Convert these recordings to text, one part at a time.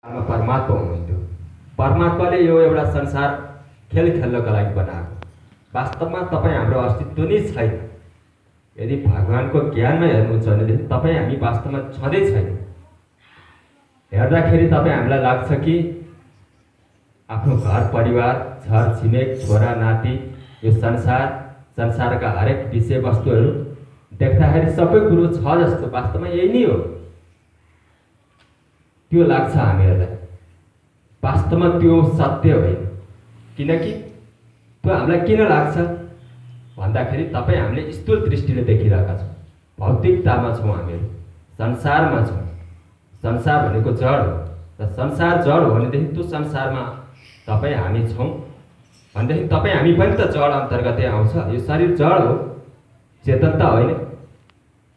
परमात्मा हुनुहुन्थ्यो। परमात्माले यो एउटा संसार खेल खेल्नको लागि बनाएको। वास्तवमा तपाईँ हाम्रो अस्तित्व नै छैन। यदि भगवानको ज्ञानमा हेर्नुहुन्छ भनेदेखि तपाईँ हामी वास्तवमा छँदै छैन। हेर्दाखेरि तपाईँ हामीलाई लाग्छ कि आफ्नो घर परिवार छर छिमेक छोरा नाति यो संसारका हरेक विषयवस्तुहरू देख्दाखेरि सबै कुरो छ जस्तो वास्तवमा यही नै हो त्यो लाग्छ हामीहरूलाई। वास्तवमा त्यो सत्य होइन। किनकि त्यो हामीलाई किन लाग्छ भन्दाखेरि तपाईँ हामीले स्थूल दृष्टिले देखिरहेका छौँ। भौतिकतामा छौँ हामीहरू, संसारमा छौँ। संसार भनेको जड हो र संसार जड हो भनेदेखि त्यो संसारमा तपाईँ हामी छौँ भनेदेखि तपाईँ हामी पनि त जड अन्तर्गतै आउँछ। यो शरीर जड हो, चेतनता होइन।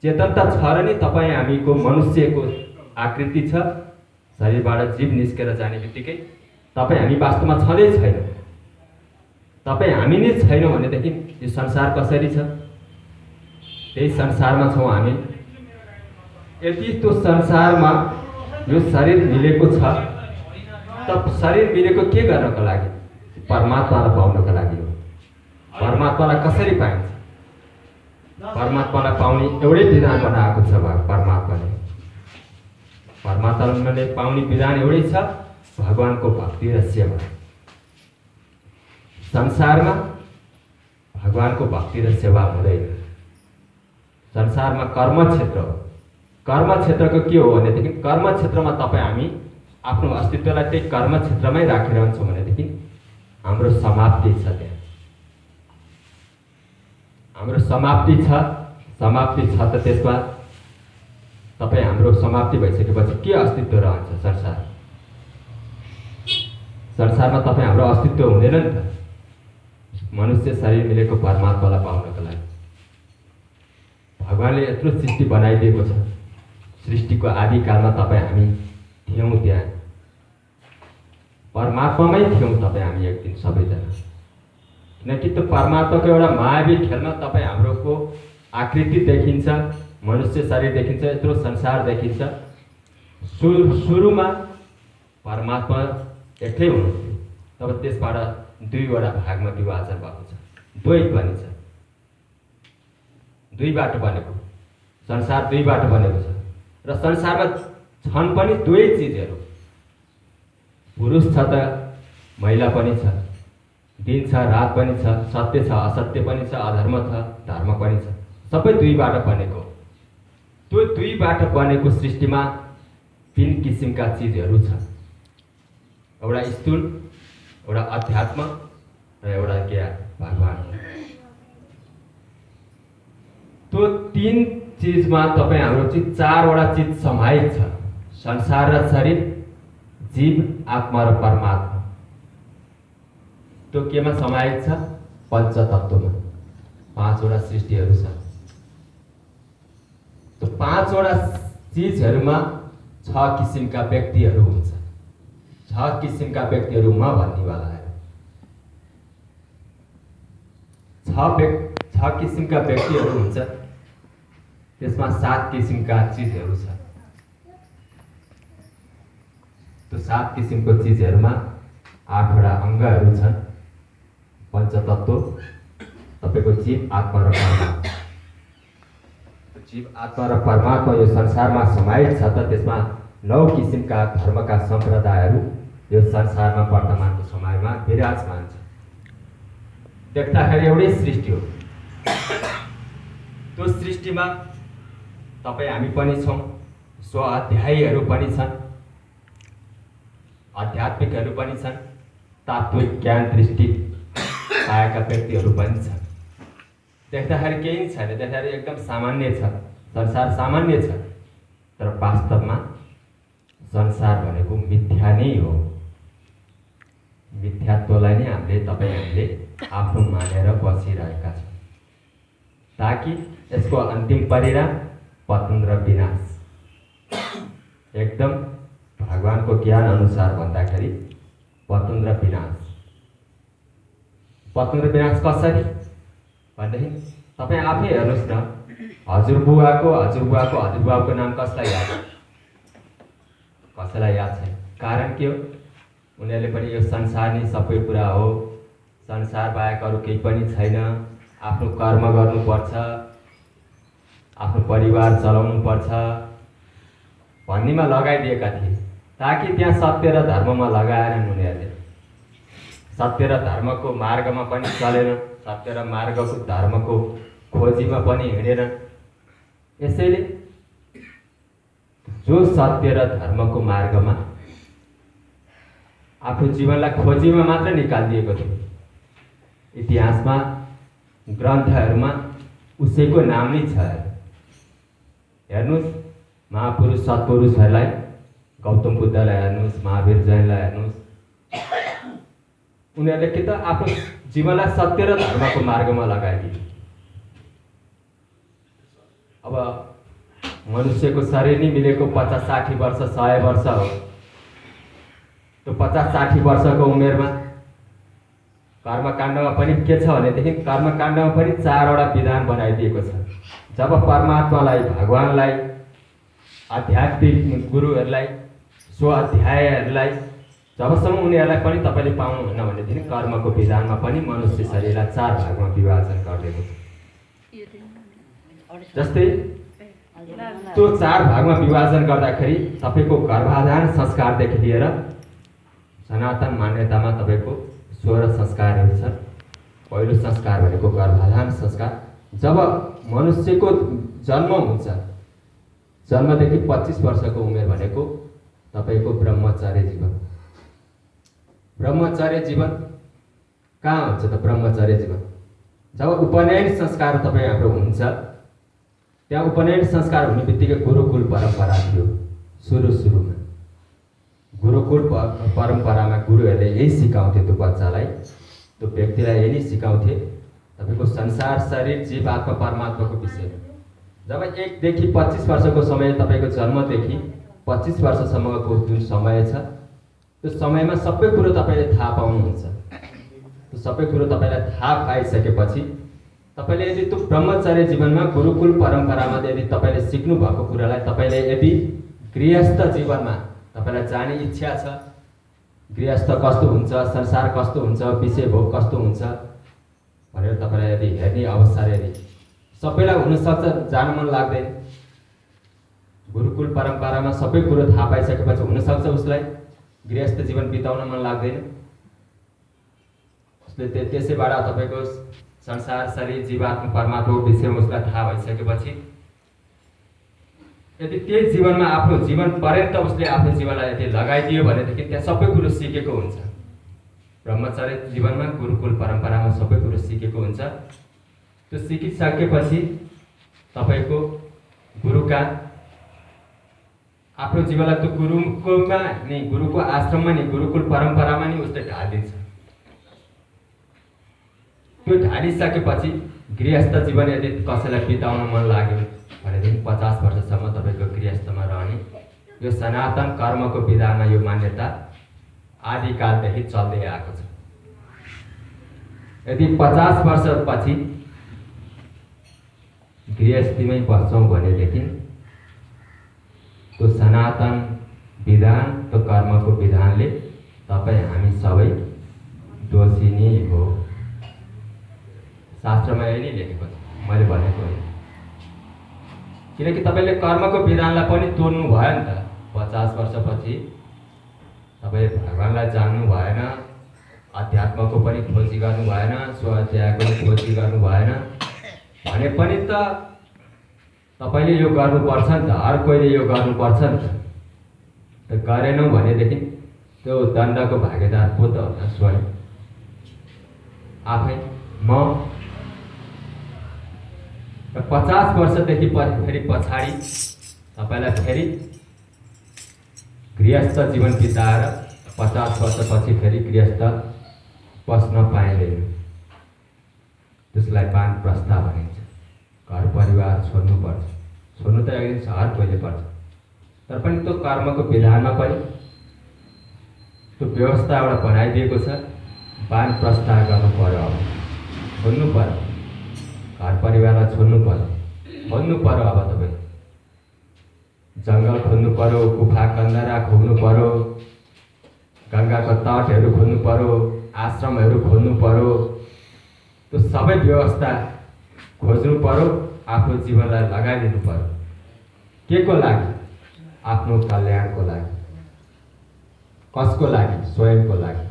चेतनता छ र नि तपाईँ हामीको मनुष्यको आकृति छ। शरीरबाट जीव निस्केर जाने बित्तिकै तपाईँ हामी वास्तवमा छँदै छैनौँ। तपाईँ हामी नै छैनौँ भनेदेखि यो संसार कसरी छ? त्यही संसारमा छौँ हामी। यदि त्यो संसारमा यो शरीर मिलेको छ त शरीर मिलेको के गर्नको लागि? परमात्मालाई पाउनको लागि हो। परमात्मालाई कसरी पाइन्छ? परमात्मालाई पाउने एउटै विधान बनाएको छ परमात्माले। परमात्माले पाउने विधान एउटै छ, भगवानको भक्ति र सेवा। संसारमा भगवानको भक्ति र सेवा हुँदैन। संसारमा कर्म क्षेत्र हो। कर्म क्षेत्रको के हो भनेदेखि कर्म क्षेत्रमा तपाईँ हामी आफ्नो अस्तित्वलाई त्यही कर्म क्षेत्रमै राखिरहन्छौँ भनेदेखि हाम्रो समाप्ति छ। त्यहाँ हाम्रो समाप्ति छ त त्यसमा तपाईँ हाम्रो समाप्ति भइसकेपछि के अस्तित्व रहन्छ? संसारमा तपाईँ हाम्रो अस्तित्व हुँदैन नि त। मनुष्य शरीर मिलेको परमात्मालाई पाउनको लागि भगवानले यत्रो सृष्टि बनाइदिएको छ। सृष्टिको आदिकालमा तपाईँ हामी थियौँ, त्यहाँ परमात्मामै थियौँ तपाईँ हामी एक दिन सबैजना। किनकि त्यो परमात्माको एउटा मायावी खेलमा तपाईँ हाम्रोको आकृति देखिन्छ, मनुष्य शरीर देखिन्छ, यत्रो संसार देखिन्छ। सुरुमा परमात्मा एक्लै हुनुहुन्थ्यो। तब त्यसबाट दुईवटा भागमा विभाजन भएको छ। द्वैत भनिन्छ। दुईबाट बनेको संसार दुईबाट बनेको छ र संसारमा छन् पनि दुवै चिजहरू। पुरुष छ त महिला पनि छ, दिन छ रात पनि छ, सत्य छ असत्य पनि छ, अधर्म छ धर्म पनि छ। सबै दुईबाट बनेको। त्यो दुईबाट बनेको सृष्टिमा तीन किसिमका चिजहरू छ। एउटा स्थूल, एउटा अध्यात्म र एउटा ज्ञान भगवान। त्यो तीन चिजमा तपाईँ हाम्रो चिज चारवटा चिज समाहित छ। संसार र शरीर, जीव, आत्मा र परमात्मा। त्यो केमा समाहित छ? पञ्चतत्त्वमा। पाँचवटा सृष्टिहरू छ। त्यो पाँचवटा चिजहरूमा 6 किसिमका व्यक्तिहरू हुन्छ। 6 किसिमका व्यक्तिहरू म भन्नेवाला है। 6 किसिमका व्यक्तिहरू हुन्छ। त्यसमा 7 किसिमका चिजहरू छ। त्यो 7 किसिमको चिजहरूमा 8वटा अङ्गहरू छन्। पञ्चतत्त्व तपाईँको जीव, आत्मा र परमात्मा। जीव, आत्मा र परमात्मा यो संसारमा समाहित छ त त्यसमा 9 किसिमका धर्मका सम्प्रदायहरू यो संसारमा वर्तमानको समयमा विराजमान छ। देख्दाखेरि एउटै सृष्टि हो। त्यो सृष्टिमा तपाईँ हामी पनि छौँ। स्वाध्यायीहरू पनि छन्, आध्यात्मिकहरू पनि छन्, तात्विक ज्ञान दृष्टि पाएका व्यक्तिहरू पनि छन्। देख्दाखेरि केही नै छैन, देख्दाखेरि एकदम सामान्य छ। संसार सामान्य छ, तर वास्तवमा संसार भनेको मिथ्या नै हो। मिथ्यात्वलाई नै हामीले आफ्नो मानेर बसिरहेका छौँ, ताकि यसको अन्तिम परिणाम पतन र विनाश। एकदम भगवानको ज्ञान अनुसार भन्दाखेरि पतन र विनाश। पतन र विनाश कसरी भनेदेखि तपाईँ आफै हेर्नुहोस् न। हजुरबुवाको नाम कसलाई याद छ? कसैलाई याद छैन? कारण के हो? उनीहरूले पनि यो संसार नै सबै कुरा हो, संसार बाहेक अरू केही पनि छैन, आफ्नो कर्म गर्नुपर्छ, आफ्नो परिवार चलाउनु पर्छ भन्नेमा लगाइदिएका थिए, ताकि त्यहाँ सत्य र धर्ममा लगाएनन्। उनीहरूले सत्य र धर्मको मार्गमा पनि चलेनन्, सत्य र मार्गको धर्मको खोजीमा पनि हिँडेनन्। यसैले जो सत्य र धर्मको मार्गमा आफ्नो जीवनलाई खोजीमा मात्र निकालिदिएको थियो, इतिहासमा ग्रन्थहरूमा उसैको नाम नै छ। हेर्नुहोस्, महापुरुष सत्पुरुषहरूलाई, गौतम बुद्धलाई हेर्नुहोस्, महावीर जैनलाई हेर्नुहोस्, उनीहरूले के त आफ्नो जीवनलाई सत्य र धर्मको मार्गमा लगाइदिए। अब मनुष्यको शरीर नै मिलेको 50-60 वर्ष 100 वर्ष हो। त्यो 50-60 वर्षको उमेरमा कर्मकाण्डमा पनि के छ भनेदेखि कर्मकाण्डमा पनि 4वटा विधान बनाइदिएको छ। जब परमात्मालाई, भगवानलाई, आध्यात्मिक गुरुहरूलाई, स्वाध्यायहरूलाई जबसम्म उनीहरूलाई पनि तपाईँले पाउनुहुन्न भनेदेखि कर्मको विधानमा पनि मनुष्य शरीरलाई 4 भागमा विभाजन गरिदिएको छ। जस्तै त्यो 4 भागमा विभाजन गर्दाखेरि तपाईँको गर्भाधान संस्कारदेखि लिएर सनातन मान्यतामा तपाईँको 16 संस्कारहरू छ। पहिलो संस्कार भनेको गर्भाधान संस्कार। जब मनुष्यको जन्म हुन्छ, जन्मदेखि 25 वर्षको उमेर भनेको तपाईँको ब्रह्मचर्य जीवन। ब्रह्मचर्य जीवन कहाँ हुन्छ त? ब्रह्मचर्य जीवन जब उपनयन संस्कार तपाईँ हाम्रो हुन्छ, त्यहाँ उपनयन संस्कार हुने बित्तिकै गुरुकुल परम्परा थियो। सुरुमा गुरुकुल परम्परामा गुरुहरूले यही सिकाउँथे त्यो बच्चालाई, त्यो व्यक्तिलाई यही नै सिकाउँथे तपाईँको संसार, शरीर, जीव, आत्मा, परमात्माको विषय। जब 1 देखि 25 वर्षको समय, तपाईँको जन्मदेखि 25 वर्षसम्मको जुन समय छ, त्यो समयमा सबै कुरो तपाईँले थाहा पाउनुहुन्छ। त्यो सबै कुरो तपाईँलाई थाहा पाइसकेपछि तपाईँले यदि त्यो ब्रह्मचर्य जीवनमा, गुरुकुल परम्परामा यदि तपाईँले सिक्नु भएको कुरालाई तपाईँले यदि गृहस्थ जीवनमा तपाईँलाई जाने इच्छा छ, गृहस्थ कस्तो हुन्छ, संसार कस्तो हुन्छ, विषय भोग कस्तो हुन्छ भनेर तपाईँलाई यदि हेर्ने अवसर, यदि सबैलाई हुनसक्छ जानु मन लाग्दैन, गुरुकुल परम्परामा सबै कुरो थाहा पाइसकेपछि हुनसक्छ उसलाई गृहस्थ जीवन बिताउन मन लाग्दैन। उसले त्यसैबाट तपाईँको संसार, शरीर, जीवात्मा, परमात्माको विषयमा उसलाई थाहा भइसकेपछि यदि त्यही जीवनमा आफ्नो जीवन पर्यन्त उसले आफ्नो जीवनलाई यदि लगाइदियो भनेदेखि त्यहाँ सबै कुरो सिकेको हुन्छ। ब्रह्मचर्य जीवनमा, गुरुकुल परम्परामा सबै कुरो सिकेको हुन्छ। त्यो सिकिसकेपछि तपाईँको गुरुका आफ्नो जीवनलाई त्यो गुरुकोमा नि, गुरुको आश्रममा नि, गुरुकुल परम्परामा नि उसले ढालिदिन्छ। त्यो ढालिसकेपछि गृहस्थ जीवन यदि कसैलाई बिताउन मन लाग्यो भनेदेखि 50 वर्षसम्म तपाईँको गृहस्थमा रहने यो सनातन कर्मको विधानमा यो मान्यता आदिकालदेखि चल्दै आएको छ। यदि 50 वर्षपछि गृहस्थीमै बस्छौँ भनेदेखि त्यो सनातन विधान, त्यो कर्मको विधानले तपाईँ हामी सबै दोषी नै हो। शास्त्रमा यही नै लेखेको छ, मैले भनेको होइन। किनकि तपाईँले कर्मको विधानलाई पनि तोड्नु भयो नि त। 50 वर्षपछि तपाईँले भगवान्लाई जान्नु भएन, अध्यात्मको पनि खोजी गर्नु भएन, स्वाध्यायको पनि खोजी गर्नु भएन भने पनि त तपाईँले यो गर्नुपर्छ नि त, हर कोहीले यो गर्नुपर्छ नि त। गरेनौँ भनेदेखि त्यो दण्डको भागीदार को त होला? स्वयं आफै म। 50 वर्षदेखि फेरि पछाडि तपाईँलाई फेरि गृहस्थ जीवन बिताएर 50 वर्षपछि फेरि गृहस्थ बस्न पाइँदैन। त्यसलाई वानप्रस्थ भनिन्छ। घर परिवार छोड्नुपर्छ। छोड्नु त एकदम हर कोहीले पर्छ, तर पनि त्यो कर्मको विधानमा पनि त्यो व्यवस्था एउटा बनाइदिएको छ। वानप्रस्थ गर्नु पर्यो, अब छोड्नु पर्यो, घर परिवारलाई छोड्नु पर्यो, खोज्नु पर्यो। अब तपाईँ जङ्गल खोज्नु पर्यो, गुफा कन्दरा खोज्नु पर्यो, गङ्गाको तटहरू खोज्नु पर्यो, आश्रमहरू खोज्नु पर्यो, त्यो सबै व्यवस्था खोज्नु पर्यो, आफ्नो जीवनलाई लगाइदिनु पर्यो। के को लागि? आफ्नो कल्याणको लागि। कसको लागि? स्वयंको लागि।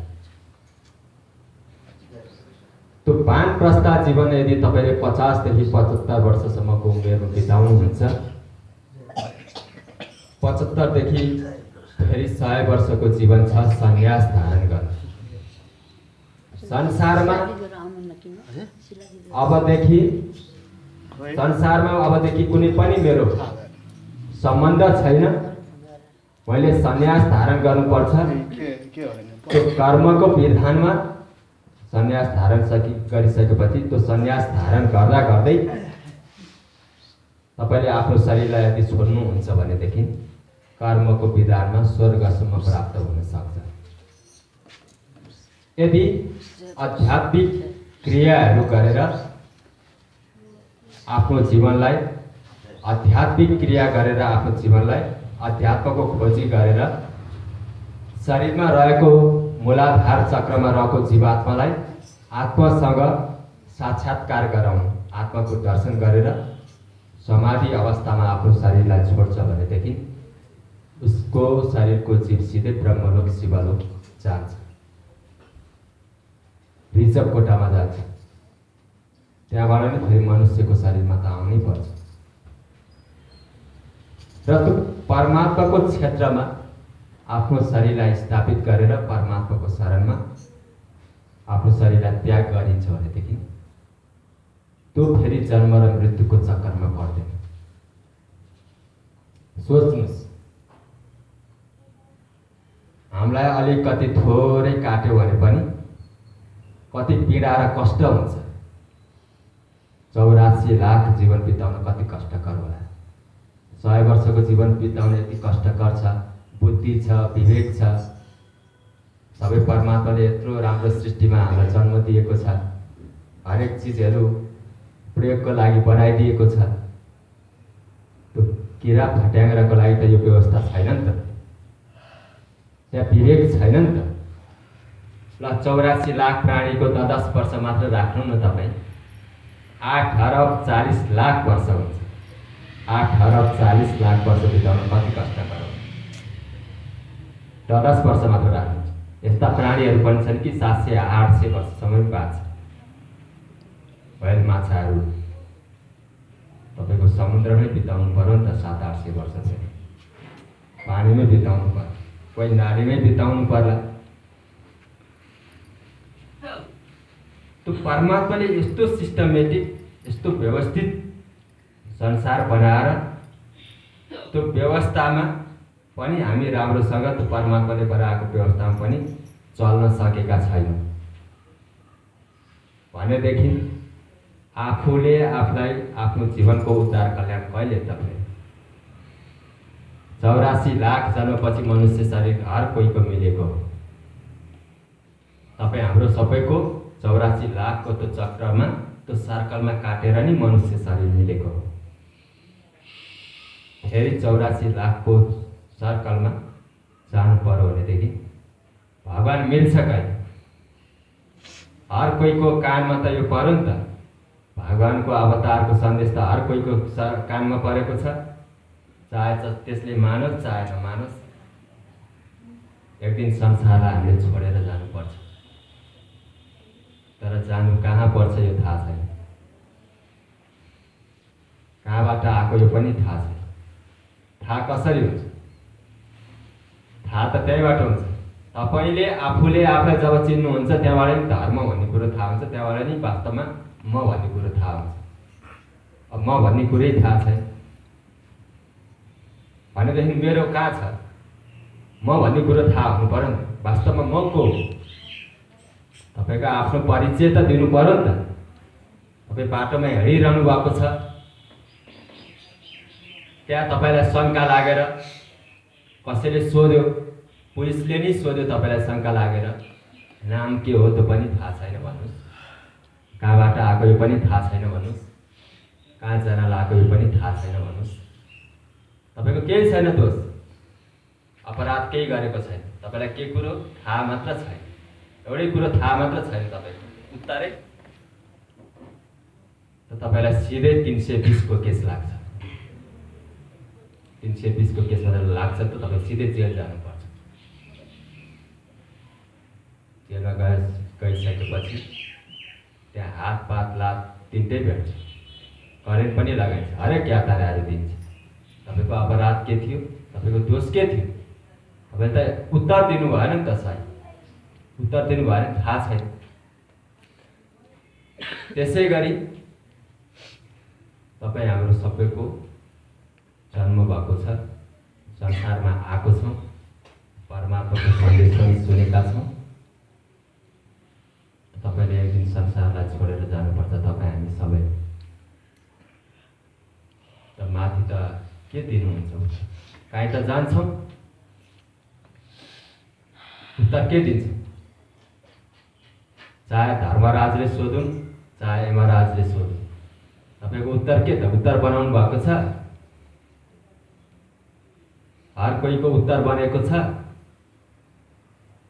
त्यो वानप्रस्थ जीवन यदि तपाईँले 50 देखि 75 वर्षसम्मको उमेरमा बिताउनुहुन्छ, 75 देखि फेरि 100 वर्षको जीवन छ सन्यास धारण गर्ने। संसारमा अबदेखि कुनै पनि मेरो सम्बन्ध छैन, मैले सन्यास धारण गर्नुपर्छ। त्यो कर्मको विधानमा सन्यास धारण गरिसकेपछि त्यो सन्यास धारण गर्दा गर्दै तपाईँले आफ्नो शरीरलाई यदि छोड्नुहुन्छ भनेदेखि कर्मको विधानमा स्वर्गसम्म प्राप्त हुन सक्छ। यदि आध्यात्मिक क्रियाहरू गरेर आफ्नो जीवनलाई अध्यात्मको खोजी गरेर शरीरमा रहेको मूलाधार चक्रमा रहेको जीवात्मालाई आत्मासँग साक्षात्कार गराउनु, आत्माको दर्शन गरेर समाधि अवस्थामा आफ्नो शरीरलाई छोड्छ भनेदेखि उसको शरीरको जीव सिधै ब्रह्मलोक शिवलोक जान्छ, रिजर्भ कोठामा जान्छ। त्यहाँबाट नै फेरि मनुष्यको शरीरमा त आउनै पर्छ। र त्यो परमात्माको क्षेत्रमा आफ्नो शरीरलाई स्थापित गरेर परमात्माको शरणमा आफ्नो शरीरलाई त्याग गरिन्छ भनेदेखि त्यो फेरि जन्म र मृत्युको चक्करमा पर्दैन। सोच्नुहोस्, हामीलाई अलिकति थोरै काट्यो भने पनि कति पीडा र कष्ट हुन्छ। 84 लाख जीवन बिताउन कति कष्टकर होला। 100 वर्षको जीवन बिताउन यति कष्टकर छ। बुद्धि छ, विवेक छ, सबै परमात्माले यत्रो राम्रो सृष्टिमा हामीलाई जन्म दिएको छ। हरेक चिजहरू प्रयोगको लागि बनाइदिएको छ। त्यो किरा फट्याङ्ग्राको लागि त यो व्यवस्था छैन नि त, त्यहाँ विवेक छैन नि त। ल 84 लाख प्राणीको 10 वर्ष मात्र राख्नु न तपाईँ, 8 अरब 40 लाख वर्ष हुन्छ। 8 अरब 40 लाख वर्ष बिताउन कति कष्टकर हो। 10 वर्ष मात्र राख्नु। यस्ता प्राणीहरू पनि छन् कि 700-800 वर्षसम्म बाँच्छ। व्हेल माछाहरू तपाईँको समुद्रमै बिताउनु पर्यो नि त 700-800 वर्ष चाहिँ, पानीमै बिताउनु पर्यो, कोही नालीमै बिताउनु पर्ला। त्यो परमात्माले यस्तो सिस्टमेटिक, यस्तो व्यवस्थित संसार बनाएर त्यो व्यवस्थामा पनि हामी राम्रोसँग त्यो परमात्माले बनाएको व्यवस्थामा पनि चल्न सकेका छैनौँ भनेदेखि आफूले आफूलाई आफ्नो जीवनको उद्धार कल्याण कहिले तपाईँ 84 लाख जन्मपछि मनुष्य शरीर हर कोहीको मिलेको हो। तपाईँ हाम्रो सबैको 84 लाखको त्यो चक्रमा, त्यो सर्कलमा काटेर नि मनुष्य शरीर मिलेको हो। फेरि 84 लाखको सर्कलमा जानु पर्यो भनेदेखि भगवान मिल्छ कहिले? हर कोहीको कानमा त यो पर्यो नि त। भगवानको अवतारको सन्देश त हर कोहीको कानमा परेको छ, चाहे त्यसले मानोस् चाहे नमानोस्। एक दिन संसारलाई हामीले छोडेर जानुपर्छ, तर जानु कहाँ पर्छ यो थाहा छैन, कहाँबाट आएको यो पनि थाहा छैन। थाहा कसरी हुन्छ? थाहा त त्यहीबाट हुन्छ। तपाईँले आफूले आफूलाई जब चिन्नुहुन्छ त्यहाँबाट नि धर्म भन्ने कुरो थाहा हुन्छ, त्यहाँबाट नि वास्तवमा म भन्ने कुरो थाहा हुन्छ। अब म भन्ने कुरै थाहा छैन भनेदेखि मेरो कहाँ छ? म भन्ने कुरो थाहा हुनु पर्यो नि, वास्तवमा म को हो? तपाईँको आफ्नो परिचय त दिनु पर्यो नि त। तपाईँ बाटोमा हिँडिरहनु भएको छ, त्यहाँ तपाईँलाई शङ्का लागेर कसैले सोध्यो, पुलिसले नै सोध्यो तपाईँलाई शङ्का लागेर, नाम के हो त्यो पनि थाहा छैन भन्नुहोस्, कहाँबाट आएको यो पनि थाहा छैन भन्नुहोस्, कहाँ जान लागेको यो पनि थाहा छैन भन्नुहोस्, तपाईँको केही छैन दोष। अपराध केही गरेको छैन, तपाईँलाई के कुरो थाहा मात्र छैन, एउटै कुरो थाहा मात्र छैन तपाईँको उत्तरै, त तपाईँलाई सिधै 320 को केस लाग्छ। 320 को केसमा लाग्छ त तपाईँ सिधै जेल जानुपर्छ। जेलमा गइसकेपछि त्यहाँ हातपात लात तिनटै भेट्छ, करेन्ट पनि लगाइन्छ, हरेक यातनाहरू दिन्छ। तपाईँको अपराध के थियो, तपाईँको दोष के थियो, तपाईँ त उत्तर दिनु भएन नि त। सही उत्तर दिनु भएन, थाहा छैन। त्यसै गरी तपाईँ हाम्रो सबैको जन्म भएको छ, संसारमा आएको छौँ, परमात्माको सन्देश पनि सुनेका छौँ। तपाईँले एक दिन संसारलाई छोडेर जानुपर्छ, तपाईँ हामी सबै। त माथि त के दिनुहुन्छ, काहीँ त जान्छौँ, उत्तर के दिन्छ? चाहे धर्मराजले सोधौँ, चाहे यमराजले सोधौँ, तपाईँको उत्तर के त? उत्तर बनाउनु भएको छ? हर कोहीको उत्तर बनेको छ?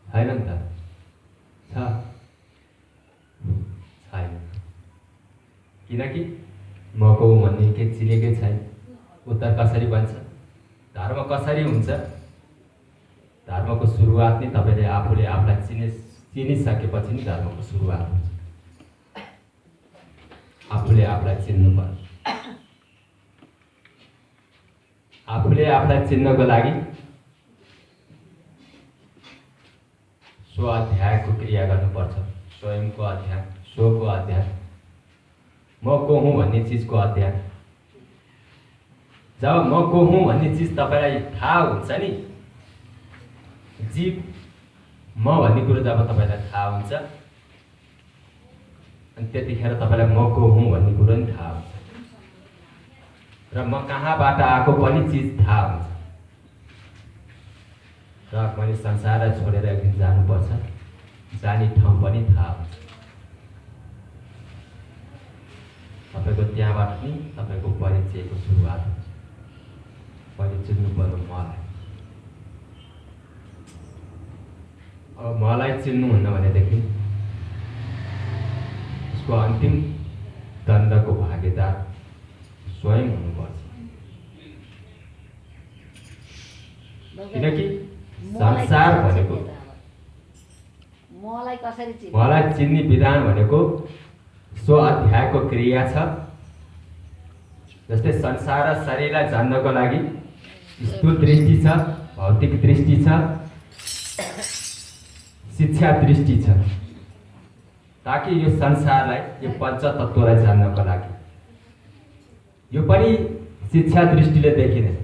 छैन नि त? छ? छैन। किनकि म को हुँ भन्ने के चिनेकै छैन। उत्तर कसरी बन्छ? धर्म कसरी हुन्छ? धर्मको सुरुवात नै तपाईँले आफूले आफूलाई चिनिसकेपछि नि धर्मको सुरुवात हुन्छ। आफूले आफूलाई चिन्नु पर्छ। आफूले आफूलाई चिन्नको लागि स्व-अध्यायको क्रिया गर्नुपर्छ। स्वयंको अध्याय, स्वको अध्याय, म को हुँ भन्ने चिजको अध्याय। जब म को हुँ भन्ने चिज तपाईँलाई थाहा हुन्छ नि, जीव म भन्ने कुरो जब तपाईँलाई थाहा हुन्छ, अनि त्यतिखेर तपाईँलाई म को हुँ भन्ने कुरो नि थाहा हुन्छ, र म कहाँबाट आएको पनि चिज थाहा हुन्छ। र मैले संसारलाई छोडेर एक दिन जानुपर्छ, जाने ठाउँ पनि थाहा हुन्छ। तपाईँको त्यहाँबाट नि तपाईँको परिचयको सुरुवात हुन्छ। पहिले चिन्नु पर्यो मलाई। अब मलाई चिन्नुहुन्न भनेदेखि उसको अन्तिम दण्डको भागीदार स्वयं हुनुपर्छ। किनकि संसार भनेको मलाई चिन्ने विधान भनेको स्व-अध्यायको क्रिया छ। जस्तै संसार र शरीरलाई जान्नको लागि स्थूल दृष्टि छ, भौतिक दृष्टि छ, शिक्षा दृष्टि छ, ताकि यो संसारलाई, यो पञ्चतत्त्वलाई जान्नको लागि। यो पनि शिक्षा दृष्टिले देखिँदैन,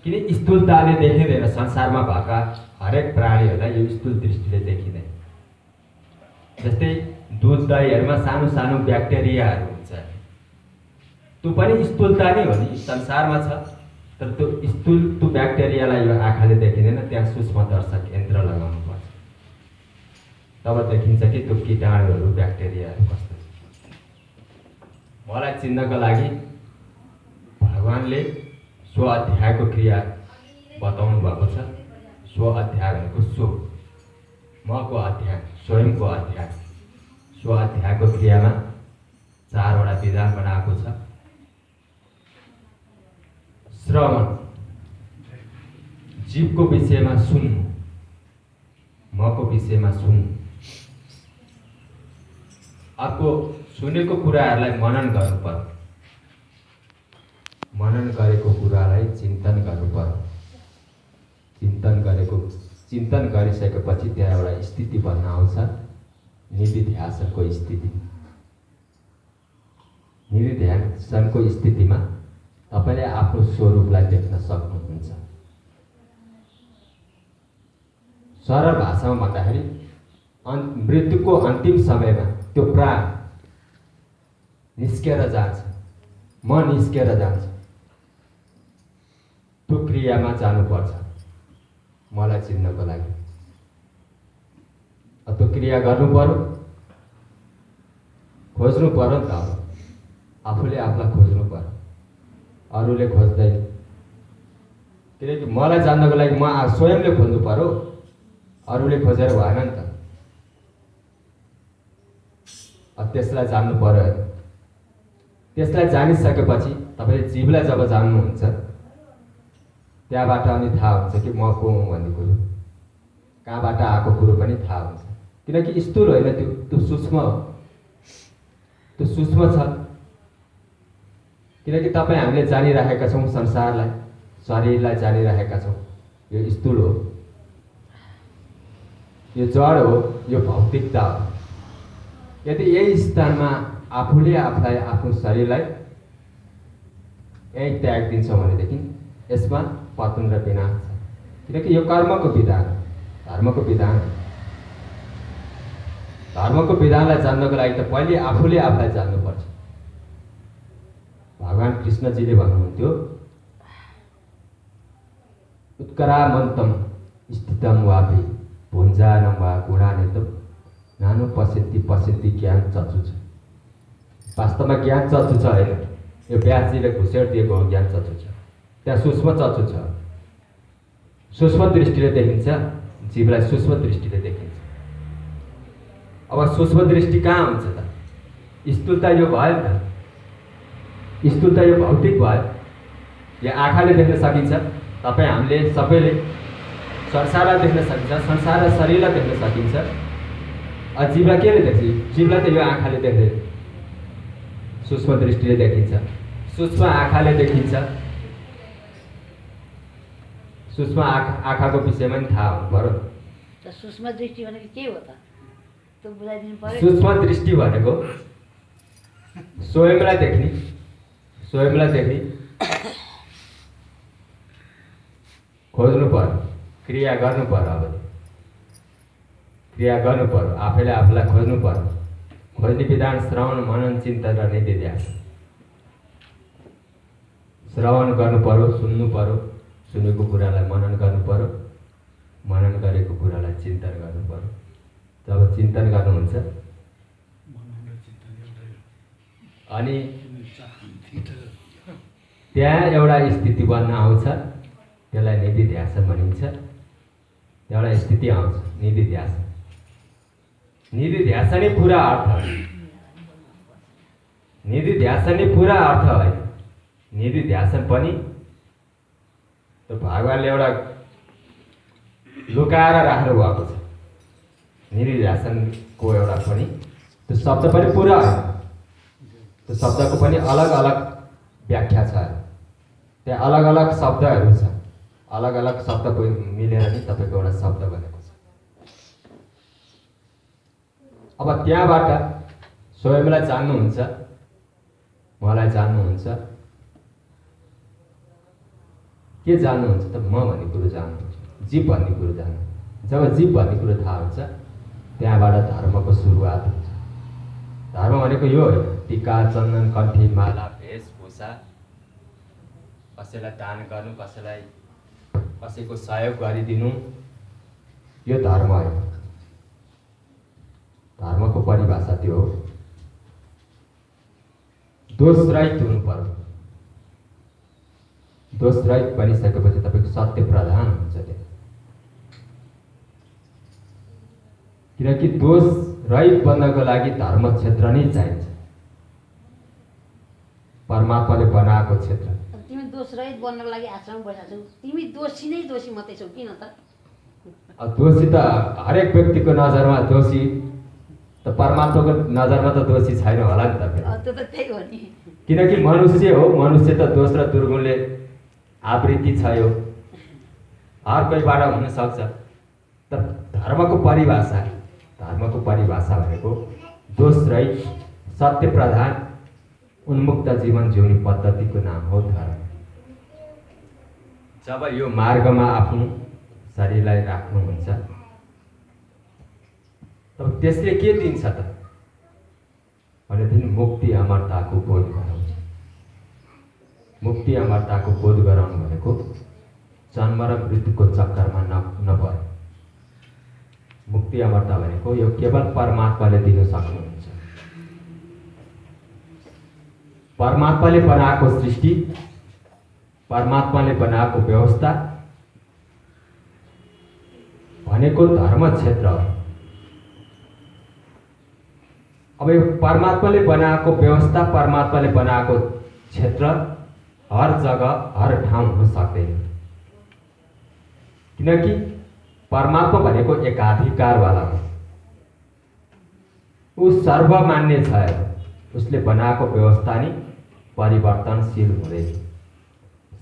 किन स्थूलताले देखिँदैन। संसारमा भएका हरेक प्राणीहरूलाई यो स्थूल दृष्टिले देखिँदैन। जस्तै दुध दहीहरूमा सानो सानो ब्याक्टेरियाहरू हुन्छ, त्यो पनि स्थूलता नै हो नि, संसारमा छ। तर त्यो ब्याक्टेरियालाई यो आँखाले देखिँदैन, त्यहाँ सूक्ष्मदर्शक यन्त्र लगाउनु पर्छ, तब देखिन्छ कि त्यो कीटाणुहरू ब्याक्टेरियाहरू कस्तो छ। मलाई चिन्नको लागि भगवानले स्व-अध्यायको क्रिया बताउनु भएको छ। स्व-अध्याय भनेको स्व, मको अध्याय, स्वयंको अध्याय। स्व-अध्यायको क्रियामा 4वटा विधान बनाएको छ। श्रवण, जीवको विषयमा सुन्नु, मको विषयमा सुन्नु। अर्को, सुनेको कुराहरूलाई मनन गर्नु पर्यो, मनन गरेको कुरालाई चिन्तन गर्नु पर्यो। चिन्तन गरिसकेपछि त्यहाँ एउटा स्थिति बन्न आउँछ, निधिध्यासनको स्थिति। निधिध्यासनको स्थितिमा तपाईँले आफ्नो स्वरूपलाई देख्न सक्नुहुन्छ। सरल भाषामा भन्दाखेरि मृत्युको अन्तिम समयमा त्यो प्राण निस्केर जान्छ, म निस्केर जान्छ। त्यो क्रियामा जानुपर्छ मलाई चिन्नको लागि। त्यो क्रिया गर्नु पर्यो, खोज्नु पर्यो नि त। आफूले आफूलाई खोज्नु पर्यो, अरूले खोज्दैन। किनकि मलाई जान्नको लागि म स्वयंले खोज्नु पर्यो, अरूले खोजेर भएन नि त। त्यसलाई जान्नु पर्यो। त्यसलाई जानिसकेपछि तपाईँले जीवलाई जब जान्नुहुन्छ त्यहाँबाट अनि थाहा हुन्छ कि म को हुँ भन्ने कुरो, कहाँबाट आएको कुरो पनि थाहा हुन्छ। किनकि स्थूल होइन, त्यो सूक्ष्म हो, त्यो सूक्ष्म छ। किनकि तपाईँ हामीले जानिरहेका छौँ संसारलाई, शरीरलाई जानिरहेका छौँ, यो स्थूल हो, यो जड हो, यो भौतिकता हो। यदि यही स्थानमा आफूले आफूलाई, आफ्नो शरीरलाई यही त्याग दिन्छौँ भनेदेखि यसमा पतन र विनाश छ। किनकि यो कर्मको विधान, धर्मको विधान। धर्मको विधानलाई जान्नको लागि त पहिले आफूले आफूलाई जान्नुपर्छ। भगवान् कृष्णजीले भन्नुहुन्थ्यो, उत्करामन्तम स्थितम वापि भुञ्जानं वा गुणान्वितम नानु पश्यन्ति ज्ञान चक्षु छ। वास्तवमा ज्ञान चक्षु छ होइन, यो व्यासजीले घुसेड दिएको हो ज्ञान चक्षु छ। त्यहाँ सूक्ष्म चक्षु छ, सूक्ष्म दृष्टिले देखिन्छ, जीवलाई सूक्ष्म दृष्टिले देखिन्छ। अब सूक्ष्म दृष्टि कहाँ हुन्छ त? स्थूलता यो भयो नि त, स्थूलता यो भौतिक भयो। यो आँखाले देख्न सकिन्छ, तपाईँ हामीले सबैले संसारलाई देख्न सकिन्छ, संसार र शरीरलाई देख्न सकिन्छ। जीवलाई केले देख्छ? जीवलाई त यो आँखाले देख्दैन, सूक्ष्म दृष्टिले देखिन्छ, सूक्ष्म आँखाले देखिन्छ। सूक्ष्म आँखाको विषयमा नि थाहा हुनु पर्यो। सूक्ष्म दृष्टि भनेको के हो त? त्यो बुझाइदिनु पर्यो। सूक्ष्म दृष्टि भनेको स्वयंलाई देख्ने, स्वयंलाई देख्ने, खोज्नु पर्यो, क्रिया गर्नु पर्यो। अब क्रिया गर्नु पर्यो, आफैले आफूलाई खोज्नु पर्यो। खोज्ने विधान श्रवण, मनन, चिन्तन र निधिध्यासन। श्रवण गर्नु पर्यो, सुन्नु पर्यो, सुनेको कुरालाई मनन गर्नु पर्यो, मनन गरेको कुरालाई चिन्तन गर्नु पर्यो। जब चिन्तन गर्नुहुन्छ अनि त्यहाँ एउटा स्थिति बन्न आउँछ, त्यसलाई निधिध्यासन भनिन्छ। एउटा स्थिति आउँछ, निधिध्यासन। निधिध्यासन नै पुरा अर्थ हो। निधिध्यासन नै पुरा अर्थ हो। निधिध्यासन पनि त्यो भगवानले एउटा लुकाएर राख्नु भएको छ। निधिध्यासनको एउटा पनि त्यो शब्द पनि पुरा होइन, त्यो शब्दको पनि अलग अलग व्याख्या छ। त्यहाँ अलग अलग शब्दहरू छ, अलग अलग शब्द मिलेर नि तपाईँको एउटा शब्द बनेको छ। अब त्यहाँबाट स्वयंलाई जान्नुहुन्छ, मलाई जान्नुहुन्छ। के जान्नुहुन्छ त? म भन्ने कुरो जान्नुहुन्छ, जीव भन्ने कुरो जान्नुहुन्छ। जब जीव भन्ने कुरो थाहा हुन्छ त्यहाँबाट धर्मको सुरुवात हुन्छ। धर्म भनेको यो हो, टीका, चन्दन, कण्ठी, माला, वेशभूषा, कसैलाई दान गर्नु, कसैको सहयोग गरिदिनु, यो धर्म हो। धर्मको परिभाषा त्यो हो। दोषरहित हुनु पर्यो। दोषरहित बनिसकेपछि तपाईँको सत्य प्रधान हुन्छ त्यो। किनकि दोषरहित बन्नको लागि धर्म क्षेत्र नै चाहिन्छ, परमात्माले बनाएको क्षेत्र। तिमी दोषरहित बन्नको लागि आश्रम बसेका छौ, तिमी दोषी नै दोषी मात्रै छौ, किन त? दोषी त हरेक व्यक्तिको नजरमा दोषी त, परमात्माको नजरमा त दोषी छैन होला नि त। त्यो त त्यही हो नि। किनकि मनुष्य हो, मनुष्य त दोष र दुर्गुणले आवृत्ति छ। यो हर कोहीबाट हुनसक्छ। तर धर्मको परिभाषा भनेको दोषरहित, सत्य प्रधान, उन्मुक्त जीवन जिउने पद्धतिको नाम हो धर्म। जब यो मार्गमा आफ्नो शरीरलाई राख्नुहुन्छ तब त्यसले के दिन्छ त भनेदेखि मुक्ति अमरताको बोध गराउँछ। मुक्ति अमरताको बोध गराउनु भनेको जन्म र मृत्युको चक्करमा नपर्नु। मुक्ति अमरता भनेको यो केवल परमात्माले दिन सक्नुहुन्छ। परमात्माले बनाएको सृष्टि, परमात्माले बनाएको व्यवस्था, भनेको धर्म क्षेत्र हो। अब यो परमात्माले बनाएको व्यवस्था, परमात्माले बनाएको क्षेत्र हर जग्गा हर ठाउँ हुन सक्दैन, किनकि परमात्मा भनेको एकाधिकारवाला हो। ऊ सर्वमान्य छ। उसले बनाएको व्यवस्था नि परिवर्तनशील हुँदैन।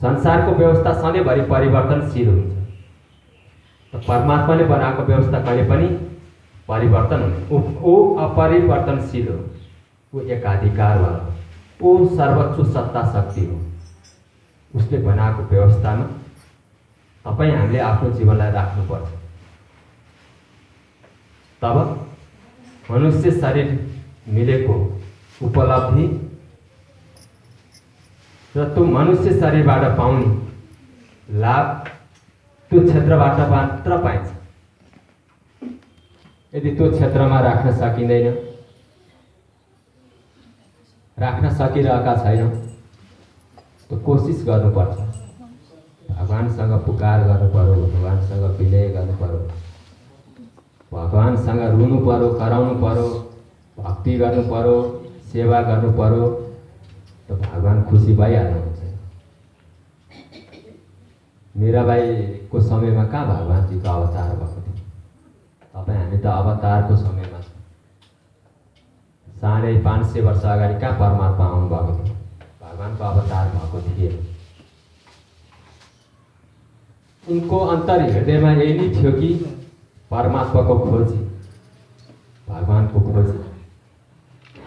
संसारको व्यवस्था सधैँभरि परिवर्तनशील हुन्छ, त परमात्माले बनाएको व्यवस्था कहिले पनि परिवर्तन हुँदैन। ऊ अपरिवर्तनशील हो, ऊ एकाधिकारवाला हो, ऊ सर्वोच्च सत्ता शक्ति हो। उसले बनाएको व्यवस्थामा तपाईँ हामीले आफ्नो जीवनलाई राख्नुपर्छ। तब मनुष्य शरीर मिलेको उपलब्धि र त्यो मनुष्य शरीरबाट पाउने लाभ त्यो क्षेत्रबाट मात्र पाइन्छ। यदि त्यो क्षेत्रमा राख्न सकिँदैन, राख्न सकिरहेका छैनौँ, तो कोसिस गर्नुपर्छ। भगवानसँग पुकार गर्नु पर्यो, भगवानसँग विनय गर्नु पर्यो, भगवानसँग रुनु पर्यो, कराउनु पर्यो, भक्ति गर्नु पर्यो, सेवा गर्नु पर्यो, तो भगवान खुसी भइहाल्नुहुन्छ। मीराबाईको समयमा कहाँ भगवानजीको अवतार भएको थियो? तपाईँ हामी त अवतारको समयमा छौँ। साढे 500 वर्ष अगाडि कहाँ परमात्मा आउनुभएको थियो? भगवानको अवतार भएको थिए। उनको अन्तर हृदयमा यही नै थियो कि परमात्माको खोजी, भगवानको खोजी,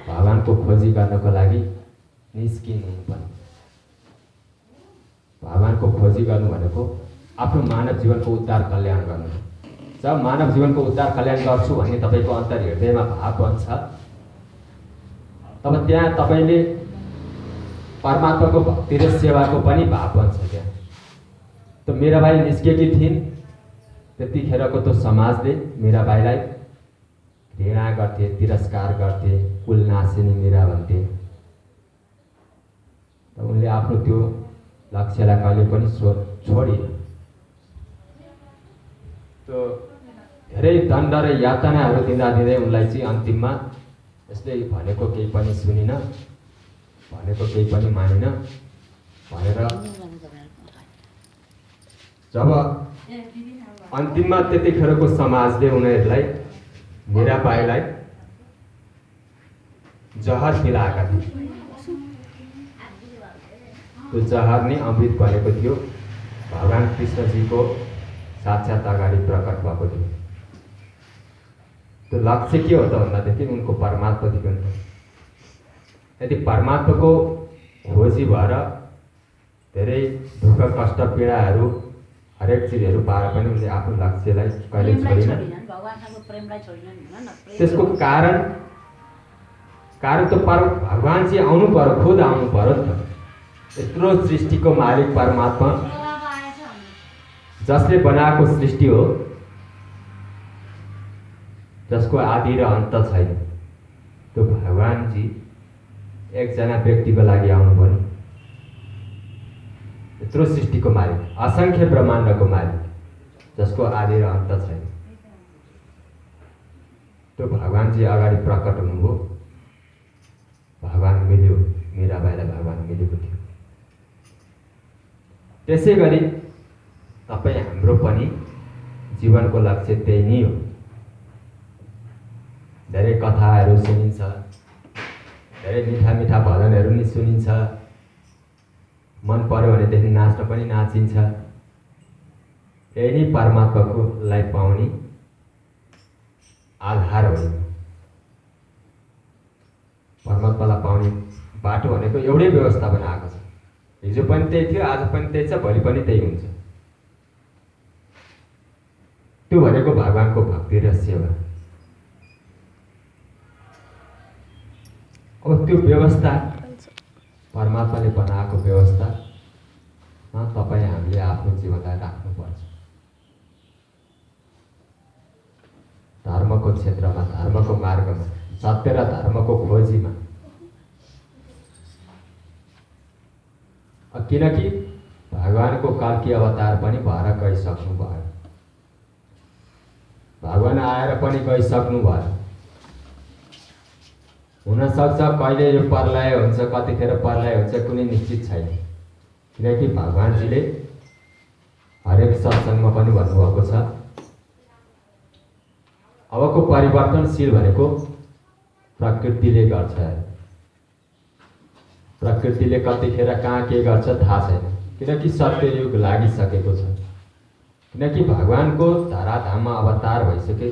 भगवानको खोजी गर्नको लागि निस्किनुपर्ने। भगवानको खोजी गर्नु भनेको आफ्नो मानव जीवनको उद्धार कल्याण गर्नु। जब मानव जीवनको उद्धार कल्याण गर्छु भन्ने तपाईँको अन्तर हृदयमा भाव बन्छ, तब त्यहाँ तपाईँले परमात्माको भक्ति र सेवाको पनि भाव बन्छ। त्यहाँ त मीराबाई निस्केकी थिइन्। त्यतिखेरको त्यो समाजले मीराबाईलाई घृणा गर्थे, तिरस्कार गर्थे, कुल नासिनी मीरा भन्थे। त उनले आफ्नो त्यो लक्ष्यलाई कहिले पनि छोडिन। त्यो धेरै दण्ड र यातनाहरू दिँदा दिँदै उनलाई चाहिँ अन्तिममा यसले भनेको केही पनि सुनिन, भनेको केही पनि मानिन भनेर जब अन्तिममा त्यतिखेरको समाजले उनीहरूलाई मीराबाईलाई जहर पिलाएका थिए। त्यो जहर नै अमृत बनेको थियो। भगवान कृष्णजीको साक्षात अगाडि प्रकट भएको थियो। त्यो लक्ष्य के हो त भन्दादेखि उनको परमात्मादेखि हुन्छ। यदि परमात्माको खोजी भएर धेरै दुःख कष्ट पीडाहरू हरेक चिजहरू पाएर पनि उनले आफ्नो लक्ष्यलाई कहिले छोडिन। त्यसको कारण त भगवान चाहिँ आउनु पर्यो, खुद आउनु पर्यो नि त। यत्रो सृष्टिको मालिक परमात्मा जसले बनाएको सृष्टि हो, जसको आदि र अन्त छैन, त्यो भगवानजी एकजना व्यक्तिको लागि आउनु पर्यो। यत्रो सृष्टिको मालिक, असंख्य ब्रह्माण्डको मालिक, जसको आदि र अन्त छैन, त्यो भगवानजी अगाडि प्रकट हुनुभयो। भगवान मिल्यो, मीराबाईलाई भगवान मिलेको थियो। त्यसै गरी तपाईँ हाम्रो पनि जीवनको लक्ष्य त्यही नै हो। धेरै कथाहरू सुनिन्छ, धेरै मिठा मिठा भजनहरू नि सुनिन्छ, मन पर्यो भनेदेखि नाच्न पनि नाचिन्छ। यही नै परमात्माको लाई पाउने आधार हो। परमात्मालाई पाउने बाटो भनेको एउटै व्यवस्था बनाएको छ। हिजो पनि त्यही थियो, आज पनि त्यही छ, भोलि पनि त्यही हुन्छ। त्यो भनेको भगवानको भक्ति र सेवा। अब त्यो व्यवस्था परमात्माले बनाएको व्यवस्थामा तपाईँ हामीले आफ्नो जीवनलाई राख्नुपर्छ। धर्मको क्षेत्रमा, धर्मको मार्गमा, सत्य र धर्मको खोजीमा। किनकि भगवानको कल्की अवतार पनि भएर गइसक्नु भयो। भगवान आएर पनि गइसक्नु भयो। हुनसक्छ कहिले यो प्रलय हुन्छ, कतिखेर प्रलय हुन्छ कुनै निश्चित छैन, किनकि भगवानजीले हरेक सत्सङ्गमा पनि भन्नुभएको छ अबको परिवर्तनशील भनेको प्रकृतिले गर्छ। प्रकृतिले कतिखेर कहाँ के गर्छ थाहा छैन, किनकि सत्ययुग लागिसकेको छ। किनकि भगवानको धराधाममा अवतार भइसके,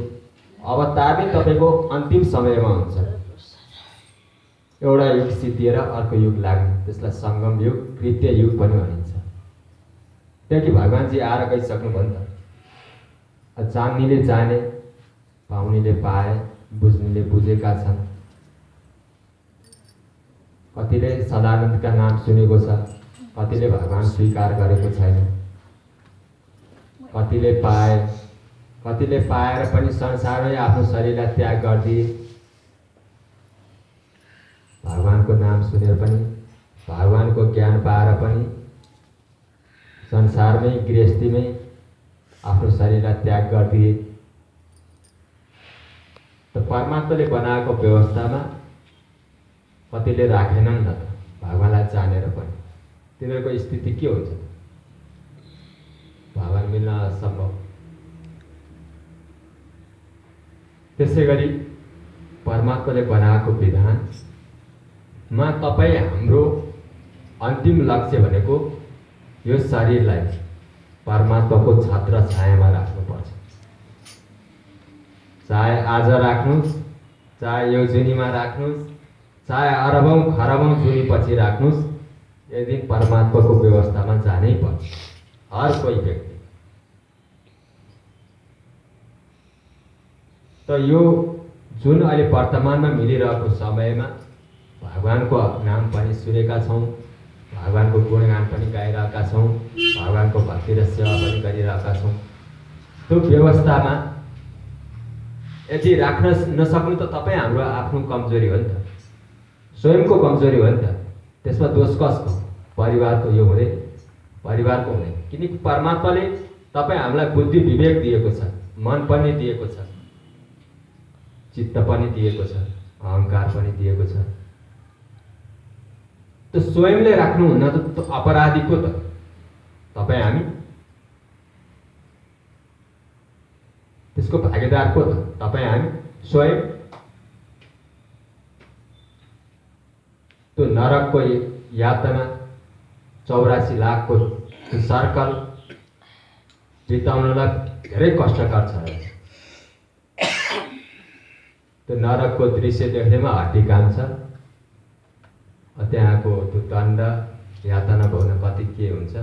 अवतार नै तपाईँको अन्तिम समयमा हुन्छ। एउटा युग सिद्धिएर अर्को युग लाग्ने, त्यसलाई सङ्गम युग, कृत्य युग पनि भनिन्छ। किनकि भगवानजी आएर गइसक्नु भयो नि त। जान्नेले जाने, पाउनेले पाए, बुझ्नेले बुझेका छन्। कतिले सदानन्दका नाम सुनेको छ, कतिले भगवान स्वीकार गरेको छैन। कतिले पाए, कतिले पाएर पनि संसारमै आफ्नो शरीरलाई त्याग गरिदिए। भगवानको नाम सुनेर पनि, भगवानको ज्ञान पाएर पनि संसारमै गृहस्थीमै आफ्नो शरीरलाई त्याग गरिदिए। त परमात्माले बनाएको व्यवस्थामा कतिले राखेनन् न त भगवानलाई जानेर पनि। तिनीहरूको स्थिति के हुन्छ? भगवान मिल्न असम्भव। त्यसै गरी परमात्माले बनाएको विधानमा तपाईँ हाम्रो अन्तिम लक्ष्य भनेको यो शरीरलाई परमात्माको छत्र छायामा राख्नुपर्छ। चाहे आज राख्नुहोस्, चाहे यो जुनीमा राख्नुहोस्, चाहे अरबौँ खरबौँ जुनी पछि राख्नुहोस्, एक दिन परमात्माको व्यवस्थामा जानै पर्छ हर कोही व्यक्ति। त यो जुन अहिले वर्तमानमा मिलिरहेको समयमा भगवानको नाम पनि सुनेका छौँ, भगवानको गुणगान पनि गाइरहेका छौँ, भगवानको भक्ति र सेवा पनि गरिरहेका छौँ। त्यो व्यवस्थामा यदि राख्न नसक्नु त तपाईँ हाम्रो आफ्नो कमजोरी हो नि त, स्वयंको कमजोरी हो नि त। त्यसमा दोष कसको? परिवारको यो हुँदै, परिवारको हुँदै। किनकि परमात्माले तपाईँ हामीलाई बुद्धि विवेक दिएको छ, मन पनि दिएको छ, चित्त पनि दिएको छ, अहङ्कार पनि दिएको छ। त स्वयंले राख्नुहुन्न त अपराधी को त? तपाईँ हामी। त्यसको भागीदार को त? तपाईँ हामी स्वयं। त्यो नरकको यातना 84 लाखको त्यो सर्कल बिताउनलाई धेरै कष्टकर छ। त्यो नरकको दृश्य देख्नेमा हड्डी कान्छ। त्यहाँको त्यो दण्ड यातना भोग्न कति के हुन्छ,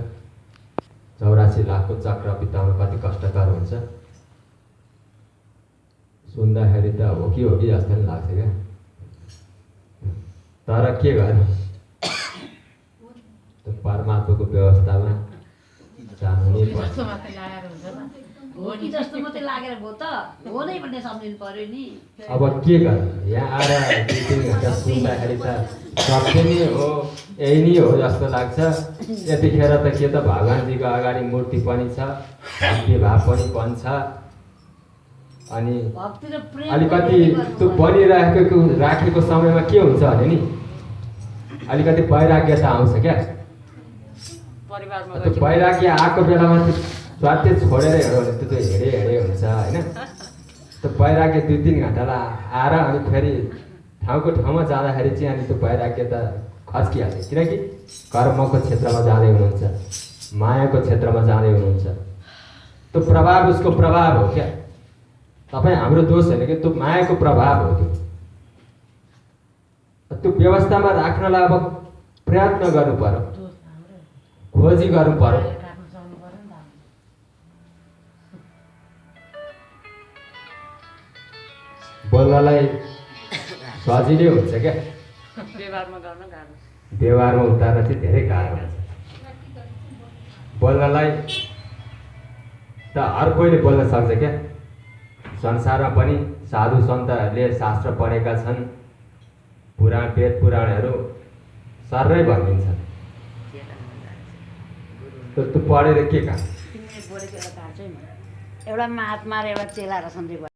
84 लाखको चक्र बिताउन कति कष्टकर हुन्छ। सुन्दाखेरि त हो कि जस्तो पनि लाग्छ क्या। तर के गर्नु, त्यो परमात्माको व्यवस्थामा जानु नै पर्छ। हो कि जस्तो मात्रै लागेर भयो त हो नै भन्ने सम्झिनु पर्यो नि। अब के गर्नु, यहाँ आएर 2-3 घन्टा सुन्दाखेरि त सत्य नै हो, यही नै हो जस्तो लाग्छ। यतिखेर त के त भगवानजीको अगाडि मूर्ति पनि छ, भक्ति भाव पनि बन्छ। अनि अलिकति त्यो बनिराखेको राखेको समयमा के हुन्छ भने नि अलिकति वैराग्यता आउँछ क्या। त्यो वैराग्य आएको बेलामा त्यो स्वार्थ छोडेर हेऱ्यो भने त्यो हेरे हुन्छ होइन। त्यो वैराग्य 2-3 घन्टालाई आएर अनि फेरि ठाउँको ठाउँमा जाँदाखेरि चाहिँ अनि त्यो वैराग्यता खस्किहाल्छ। किनकि कर्मको क्षेत्रमा जाँदै हुनुहुन्छ, मायाको क्षेत्रमा जाँदै हुनुहुन्छ। त्यो प्रभाव उसको प्रभाव हो क्या। तपाईँ हाम्रो दोष होइन कि त्यो मायाको प्रभाव हो। त्यो व्यवस्थामा राख्नलाई अब प्रयत्न गर्नु पर्यो, खोजी गर्नु पर्यो। बोल्नलाई सजिलै हुन्छ क्या, व्यवहारमा उतार्न चाहिँ धेरै गाह्रो हुन्छ। बोल्नलाई त हर कोहीले बोल्न सक्छ क्या। संसारमा पनि साधु सन्तहरूले शास्त्र पढेका छन्, पुराण वेद पुराणहरू सर्रै भनिदिन्छन्। त्यो पढेर के काम? एउटा महात्मा र एउटा चेला र सन्देश